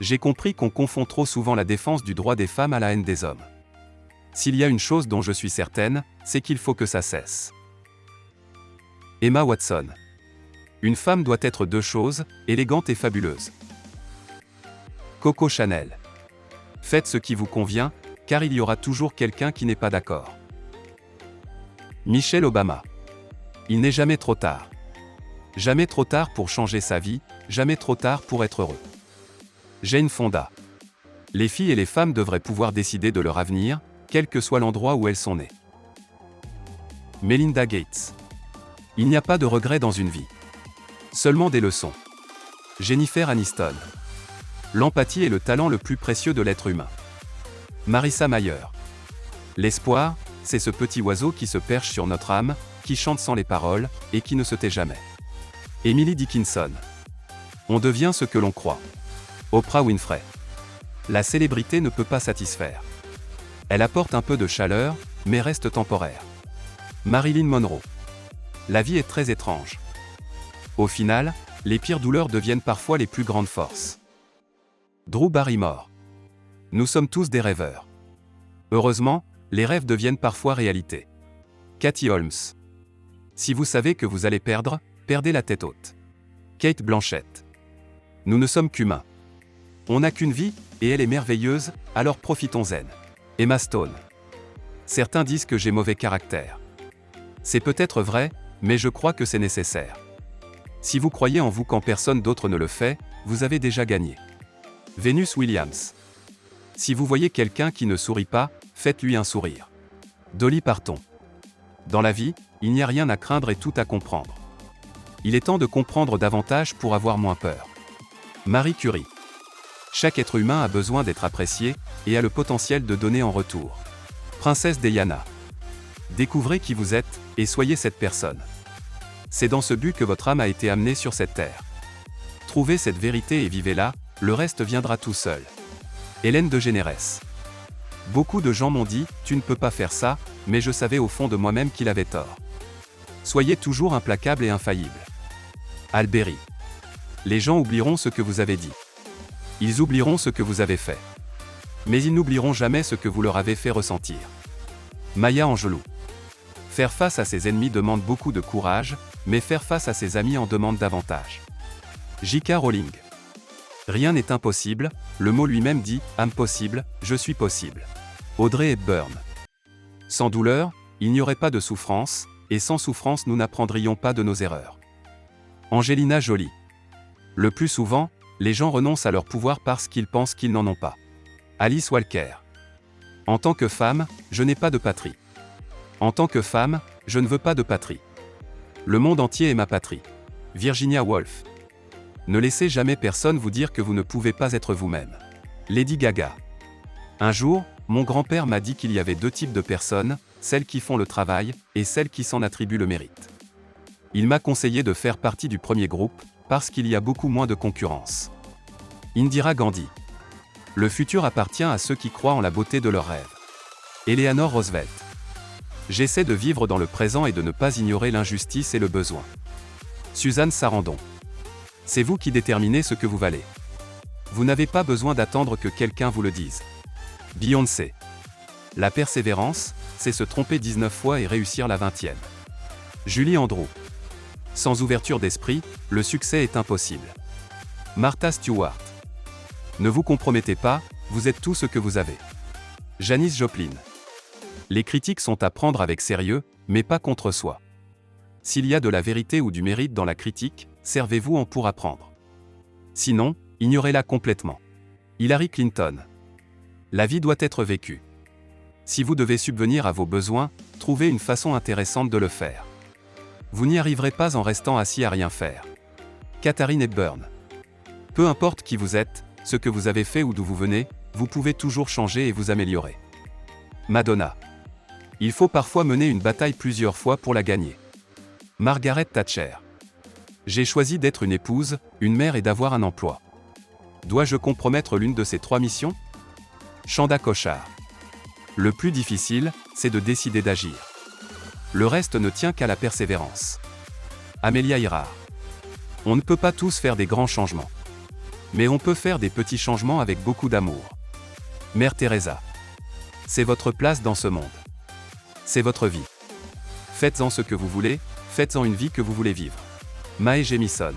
J'ai compris qu'on confond trop souvent la défense du droit des femmes à la haine des hommes. S'il y a une chose dont je suis certaine, c'est qu'il faut que ça cesse. Emma Watson. Une femme doit être deux choses, élégante et fabuleuse. Coco Chanel. Faites ce qui vous convient, car il y aura toujours quelqu'un qui n'est pas d'accord. Michelle Obama. Il n'est jamais trop tard. Jamais trop tard pour changer sa vie, jamais trop tard pour être heureux. Jane Fonda. Les filles et les femmes devraient pouvoir décider de leur avenir, quel que soit l'endroit où elles sont nées. Melinda Gates. Il n'y a pas de regrets dans une vie. Seulement des leçons. Jennifer Aniston. L'empathie est le talent le plus précieux de l'être humain. Marissa Mayer. L'espoir, c'est ce petit oiseau qui se perche sur notre âme, qui chante sans les paroles, et qui ne se tait jamais. Emily Dickinson. On devient ce que l'on croit. Oprah Winfrey. La célébrité ne peut pas satisfaire. Elle apporte un peu de chaleur, mais reste temporaire. Marilyn Monroe. La vie est très étrange. Au final, les pires douleurs deviennent parfois les plus grandes forces. Drew Barrymore. Nous sommes tous des rêveurs. Heureusement, les rêves deviennent parfois réalité. Katie Holmes. Si vous savez que vous allez perdre, perdez la tête haute. Cate Blanchett. Nous ne sommes qu'humains. On n'a qu'une vie, et elle est merveilleuse, alors profitons-en. Emma Stone. Certains disent que j'ai mauvais caractère. C'est peut-être vrai, mais je crois que c'est nécessaire. Si vous croyez en vous quand personne d'autre ne le fait, vous avez déjà gagné. Venus Williams. Si vous voyez quelqu'un qui ne sourit pas, faites-lui un sourire. Dolly Parton. Dans la vie, il n'y a rien à craindre et tout à comprendre. Il est temps de comprendre davantage pour avoir moins peur. Marie Curie. Chaque être humain a besoin d'être apprécié, et a le potentiel de donner en retour. Princesse Diana. Découvrez qui vous êtes, et soyez cette personne. C'est dans ce but que votre âme a été amenée sur cette terre. Trouvez cette vérité et vivez-la, le reste viendra tout seul. Hélène DeGeneres. Beaucoup de gens m'ont dit « tu ne peux pas faire ça », mais je savais au fond de moi-même qu'il avait tort. Soyez toujours implacable et infaillible. Alberi. Les gens oublieront ce que vous avez dit. Ils oublieront ce que vous avez fait. Mais ils n'oublieront jamais ce que vous leur avez fait ressentir. Maya Angelou. Faire face à ses ennemis demande beaucoup de courage, mais faire face à ses amis en demande davantage. J.K. Rowling. Rien n'est impossible, le mot lui-même dit « impossible, je suis possible ». Audrey Hepburn. Sans douleur, il n'y aurait pas de souffrance, et sans souffrance nous n'apprendrions pas de nos erreurs. Angelina Jolie. Le plus souvent, les gens renoncent à leur pouvoir parce qu'ils pensent qu'ils n'en ont pas. Alice Walker. En tant que femme, je n'ai pas de patrie. En tant que femme, je ne veux pas de patrie. Le monde entier est ma patrie. Virginia Woolf. Ne laissez jamais personne vous dire que vous ne pouvez pas être vous-même. Lady Gaga. Un jour, mon grand-père m'a dit qu'il y avait deux types de personnes, celles qui font le travail, et celles qui s'en attribuent le mérite. Il m'a conseillé de faire partie du premier groupe, parce qu'il y a beaucoup moins de concurrence. Indira Gandhi. Le futur appartient à ceux qui croient en la beauté de leurs rêves. Eleanor Roosevelt. J'essaie de vivre dans le présent et de ne pas ignorer l'injustice et le besoin. Suzanne Sarandon. C'est vous qui déterminez ce que vous valez. Vous n'avez pas besoin d'attendre que quelqu'un vous le dise. Beyoncé. La persévérance, c'est se tromper 19 fois et réussir la 20e. Julie Andrews. Sans ouverture d'esprit, le succès est impossible. Martha Stewart. Ne vous compromettez pas, vous êtes tout ce que vous avez. Janis Joplin. Les critiques sont à prendre avec sérieux, mais pas contre soi. S'il y a de la vérité ou du mérite dans la critique, servez-vous en pour apprendre. Sinon, ignorez-la complètement. Hillary Clinton. La vie doit être vécue. Si vous devez subvenir à vos besoins, trouvez une façon intéressante de le faire. Vous n'y arriverez pas en restant assis à rien faire. Katharine Hepburn. Peu importe qui vous êtes, ce que vous avez fait ou d'où vous venez, vous pouvez toujours changer et vous améliorer. Madonna. Il faut parfois mener une bataille plusieurs fois pour la gagner. Margaret Thatcher. J'ai choisi d'être une épouse, une mère et d'avoir un emploi. Dois-je compromettre l'une de ces trois missions? Chanda Kochhar. Le plus difficile, c'est de décider d'agir. Le reste ne tient qu'à la persévérance. Amelia Earhart. On ne peut pas tous faire des grands changements. Mais on peut faire des petits changements avec beaucoup d'amour. Mère Teresa. C'est votre place dans ce monde. C'est votre vie. Faites-en ce que vous voulez, faites-en une vie que vous voulez vivre. Mae Jemison.